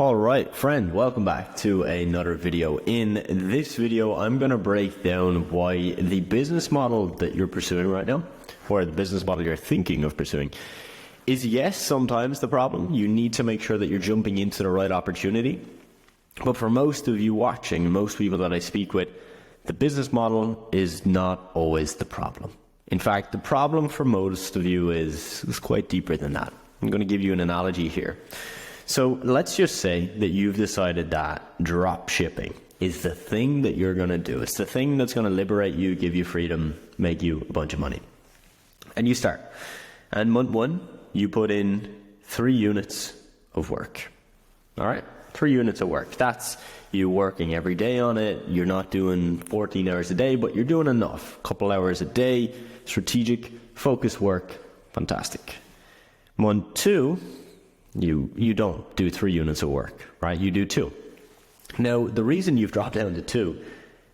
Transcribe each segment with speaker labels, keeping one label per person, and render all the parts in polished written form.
Speaker 1: All right, friend, welcome back to another video. In this video, I'm going to break down why the business model that you're pursuing right now, or the business model you're thinking of pursuing, is yes, sometimes the problem. You need to make sure that you're jumping into the right opportunity. But for most of you watching, most people that I speak with, the business model is not always the problem. In fact, the problem for most of you is quite deeper than that. I'm going to give you an analogy here. So let's just say that you've decided that drop shipping is the thing that you're going to do. It's the thing that's going to liberate you, give you freedom, make you a bunch of money. And you start. And month one, you put in 3 units of work. All right? 3 units of work. That's you working every day on it. You're not doing 14 hours a day, but you're doing enough. A couple hours a day, strategic, focused work. Fantastic. Month 2, you don't do 3 units of work, right? You do 2. Now, the reason you've dropped down to 2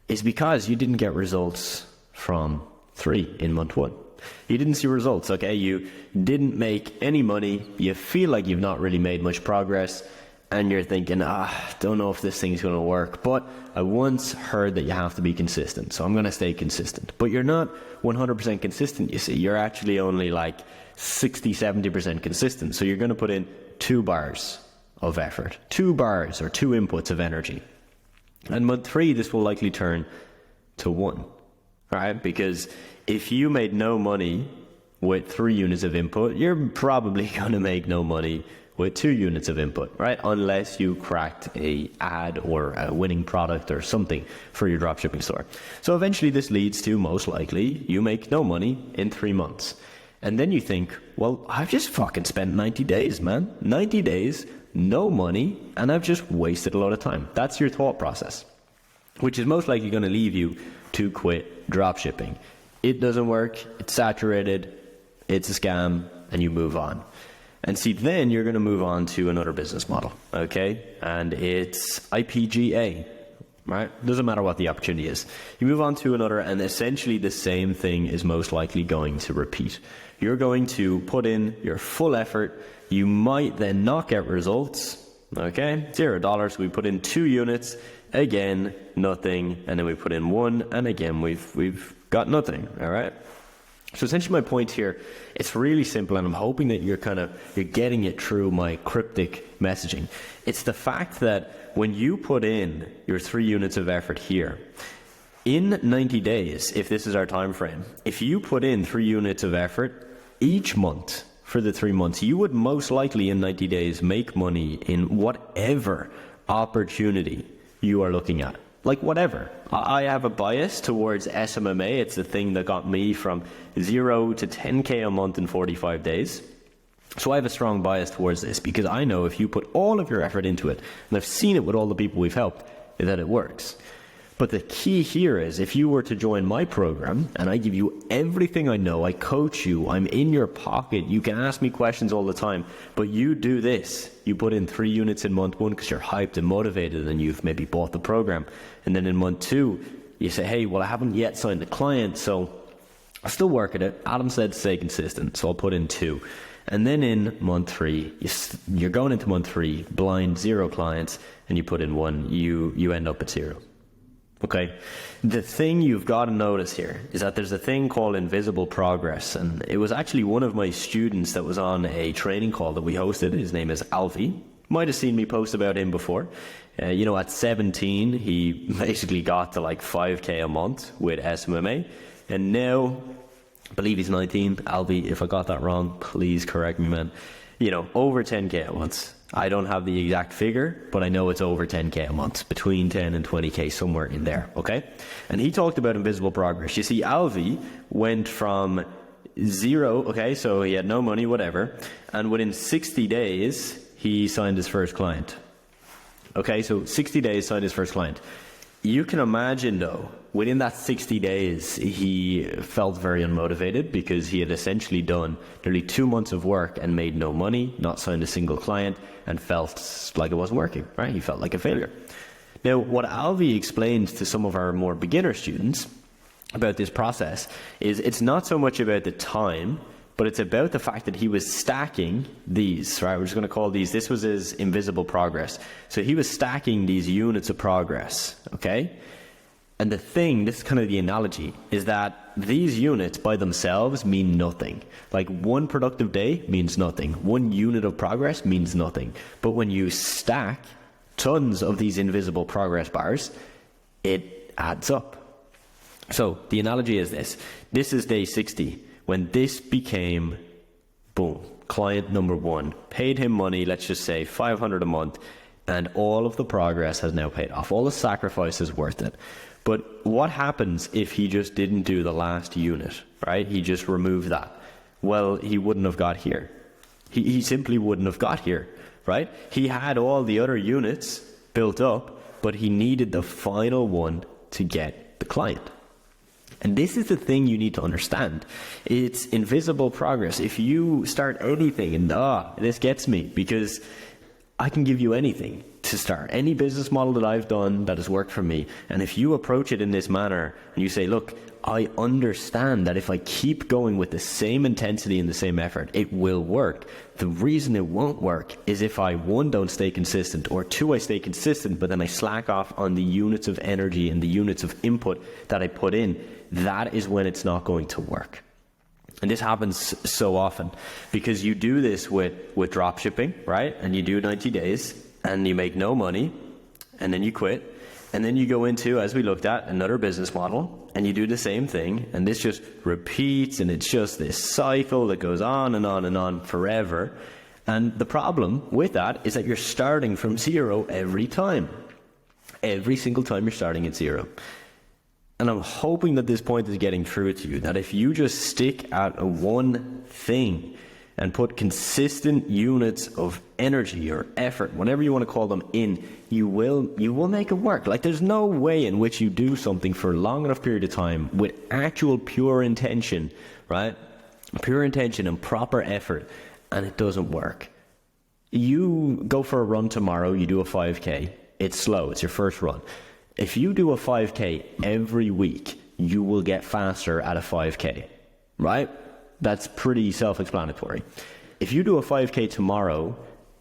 Speaker 1: is because you didn't get results from 3 in month 1. You didn't see results, okay? You didn't make any money. You feel like you've not really made much progress, and you're thinking, don't know if this thing's going to work, but I once heard that you have to be consistent, so I'm going to stay consistent. But you're not 100% consistent, you see. You're actually only like 60-70% consistent, so you're going to put in 2 bars of effort, 2 bars or 2 inputs of energy. And month 3, this will likely turn to 1, right? Because if you made no money with 3 units of input, you're probably going to make no money with 2 units of input, right? Unless you cracked a ad or a winning product or something for your dropshipping store. So eventually this leads to, most likely, you make no money in 3 months. And then you think, well, I've just fucking spent 90 days, man. 90 days, no money, and I've just wasted a lot of time. That's your thought process, which is most likely going to leave you to quit dropshipping. It doesn't work, it's saturated, it's a scam, and you move on. And see, then you're going to move on to another business model, okay? And it's IPGA, right? Doesn't matter what the opportunity is. You move on to another, and essentially the same thing is most likely going to repeat. You're going to put in your full effort. You might then not get results, okay? $0. So we put in 2 units, again, nothing, and then we put in 1, and again, we've got nothing, all right? So essentially my point here, it's really simple, and I'm hoping that you're getting it through my cryptic messaging. It's the fact that when you put in your 3 units of effort here, in 90 days, if this is our time frame, if you put in 3 units of effort each month for the 3 months, you would most likely in 90 days make money in whatever opportunity you are looking at. Like whatever. I have a bias towards SMMA. It's the thing that got me from 0 to 10K a month in 45 days. So I have a strong bias towards this because I know if you put all of your effort into it, and I've seen it with all the people we've helped, that it works. But the key here is if you were to join my program and I give you everything I know, I coach you, I'm in your pocket, you can ask me questions all the time, but you do this. You put in 3 units in month 1 because you're hyped and motivated and you've maybe bought the program. And then in month 2, you say, hey, well, I haven't yet signed a client, so I'll still work at it. Adam said stay consistent, so I'll put in 2. And then in month 3, you're going into month 3, blind, 0 clients, and you put in 1, you end up at 0. Okay, the thing you've got to notice here is that there's a thing called invisible progress, and it was actually one of my students that was on a training call that we hosted. His name is Alfie. Might have seen me post about him before. At 17, he basically got to like 5K a month with SMMA, and now, I believe he's 19. Alfie, if I got that wrong, please correct me, man. Over 10K a month. I don't have the exact figure, but I know it's over 10K a month, between 10 and 20K, somewhere in there, okay? And he talked about invisible progress. You see, Alvi went from 0, okay, so he had no money, whatever, and within 60 days, he signed his first client. Okay, so 60 days, signed his first client. You can imagine, though, within that 60 days, he felt very unmotivated because he had essentially done nearly 2 months of work and made no money, not signed a single client, and felt like it wasn't working, right? He felt like a failure. Now, what Alvi explained to some of our more beginner students about this process is it's not so much about the time, but it's about the fact that he was stacking these, right? We're just going to call these, this was his invisible progress. So he was stacking these units of progress, okay? And the thing, this is kind of the analogy, is that these units by themselves mean nothing. Like one productive day means nothing. One unit of progress means nothing. But when you stack tons of these invisible progress bars, it adds up. So the analogy is this. This is day 60. When this became, boom, client number one, paid him money, let's just say $500 a month, and all of the progress has now paid off. All the sacrifice is worth it. But what happens if he just didn't do the last unit, right? He just removed that. Well, he wouldn't have got here. He simply wouldn't have got here, right? He had all the other units built up, but he needed the final one to get the client. And this is the thing you need to understand. It's invisible progress. If you start anything, and this gets me, because I can give you anything to start. Any business model that I've done that has worked for me. And if you approach it in this manner and you say, look, I understand that if I keep going with the same intensity and the same effort, it will work. The reason it won't work is if I, one, don't stay consistent, or two, I stay consistent, but then I slack off on the units of energy and the units of input that I put in. That is when it's not going to work. And this happens so often because you do this with drop shipping, right? And you do 90 days and you make no money and then you quit. And then you go into, as we looked at, another business model and you do the same thing. And this just repeats, and it's just this cycle that goes on and on and on forever. And the problem with that is that you're starting from zero every time. Every single time you're starting at zero. And I'm hoping that this point is getting through to you, that if you just stick at one thing and put consistent units of energy or effort, whatever you want to call them, in, you will make it work. Like, there's no way in which you do something for a long enough period of time with actual pure intention, right? Pure intention and proper effort, and it doesn't work. You go for a run tomorrow, you do a 5K, it's slow, it's your first run. If you do a 5K every week, you will get faster at a 5K, right? That's pretty self-explanatory. If you do a 5K tomorrow,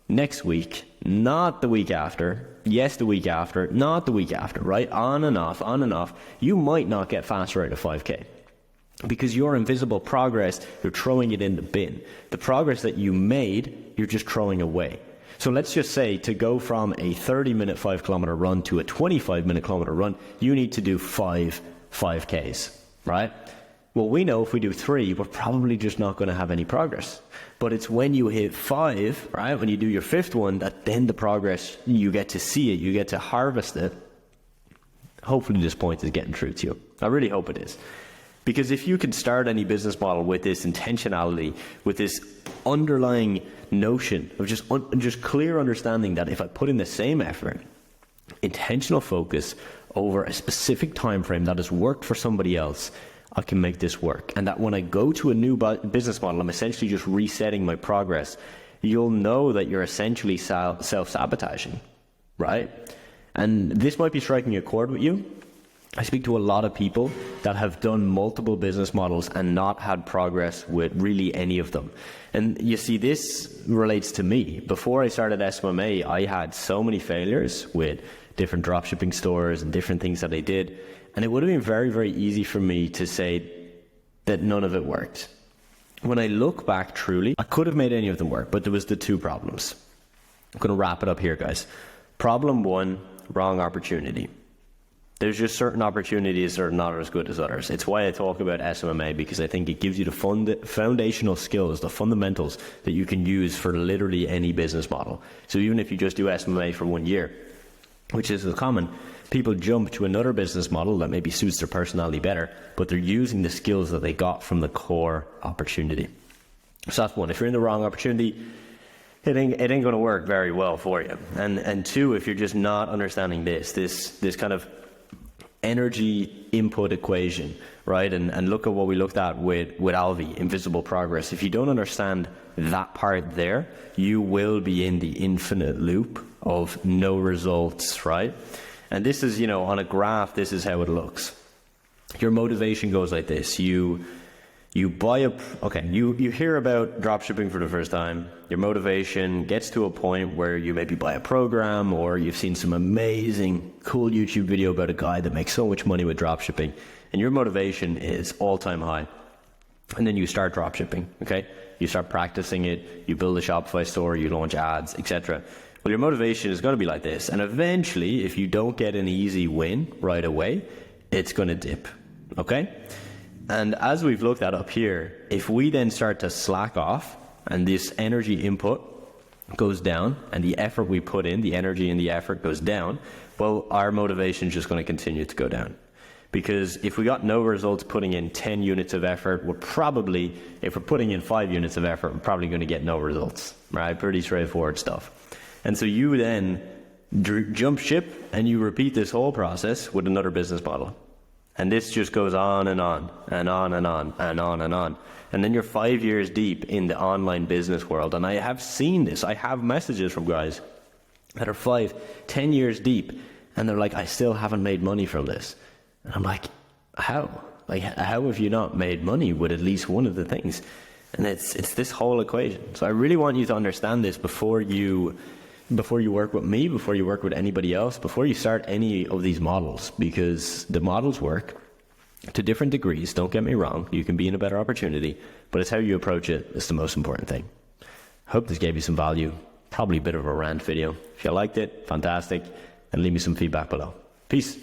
Speaker 1: next week, not the week after, yes, the week after, not the week after, right? On and off, you might not get faster at a 5K. Because your invisible progress, you're throwing it in the bin. The progress that you made, you're just throwing away. So let's just say to go from a 30-minute 5-kilometer run to a 25-minute kilometer run, you need to do 5Ks, right? Well, we know if we do 3, we're probably just not going to have any progress. But it's when you hit 5, right, when you do your 5th one, that then the progress, you get to see it, you get to harvest it. Hopefully this point is getting through to you. I really hope it is. Because if you can start any business model with this intentionality, with this underlying notion of just clear understanding that if I put in the same effort, intentional focus over a specific time frame that has worked for somebody else, I can make this work. And that when I go to a new business model, I'm essentially just resetting my progress. You'll know that you're essentially self-sabotaging, right? And this might be striking a chord with you. I speak to a lot of people that have done multiple business models and not had progress with really any of them. And you see, this relates to me. Before I started SMMA, I had so many failures with different dropshipping stores and different things that I did. And it would have been very, very easy for me to say that none of it worked. When I look back truly, I could have made any of them work, but there was the 2 problems. I'm going to wrap it up here, guys. Problem 1, wrong opportunity. There's just certain opportunities that are not as good as others. It's why I talk about SMMA, because I think it gives you the foundational skills, the fundamentals that you can use for literally any business model. So even if you just do SMMA for 1 year, which is common, people jump to another business model that maybe suits their personality better, but they're using the skills that they got from the core opportunity. So that's 1. If you're in the wrong opportunity, it ain't going to work very well for you. And 2, if you're just not understanding this kind of energy input equation, right? And look at what we looked at with Alvi, invisible progress. If you don't understand that part there, you will be in the infinite loop of no results, right? And this is, on a graph, this is how it looks. Your motivation goes like this. You You you hear about dropshipping for the first time. Your motivation gets to a point where you maybe buy a program, or you've seen some amazing, cool YouTube video about a guy that makes so much money with dropshipping, and your motivation is all-time high. And then you start dropshipping, okay? You start practicing it, you build a Shopify store, you launch ads, etc. Well, your motivation is going to be like this, and eventually, if you don't get an easy win right away, it's going to dip, okay? And as we've looked at up here, if we then start to slack off and this energy input goes down and the effort we put in, the energy and the effort goes down, well, our motivation is just going to continue to go down. Because if we got no results putting in 10 units of effort, we're probably, if we're putting in 5 units of effort, we're probably going to get no results, right? Pretty straightforward stuff. And so you then jump ship and you repeat this whole process with another business model. And this just goes on and on and on and on and on and on. And then you're 5 years deep in the online business world. And I have seen this. I have messages from guys that are 5, 10 years deep. And they're like, I still haven't made money from this. And I'm like, how? Like, how have you not made money with at least one of the things? And it's this whole equation. So I really want you to understand this before you work with me, before you work with anybody else, before you start any of these models, because the models work to different degrees. Don't get me wrong. You can be in a better opportunity, but it's how you approach it is the most important thing. Hope this gave you some value. Probably a bit of a rant video. If you liked it, fantastic. And leave me some feedback below. Peace.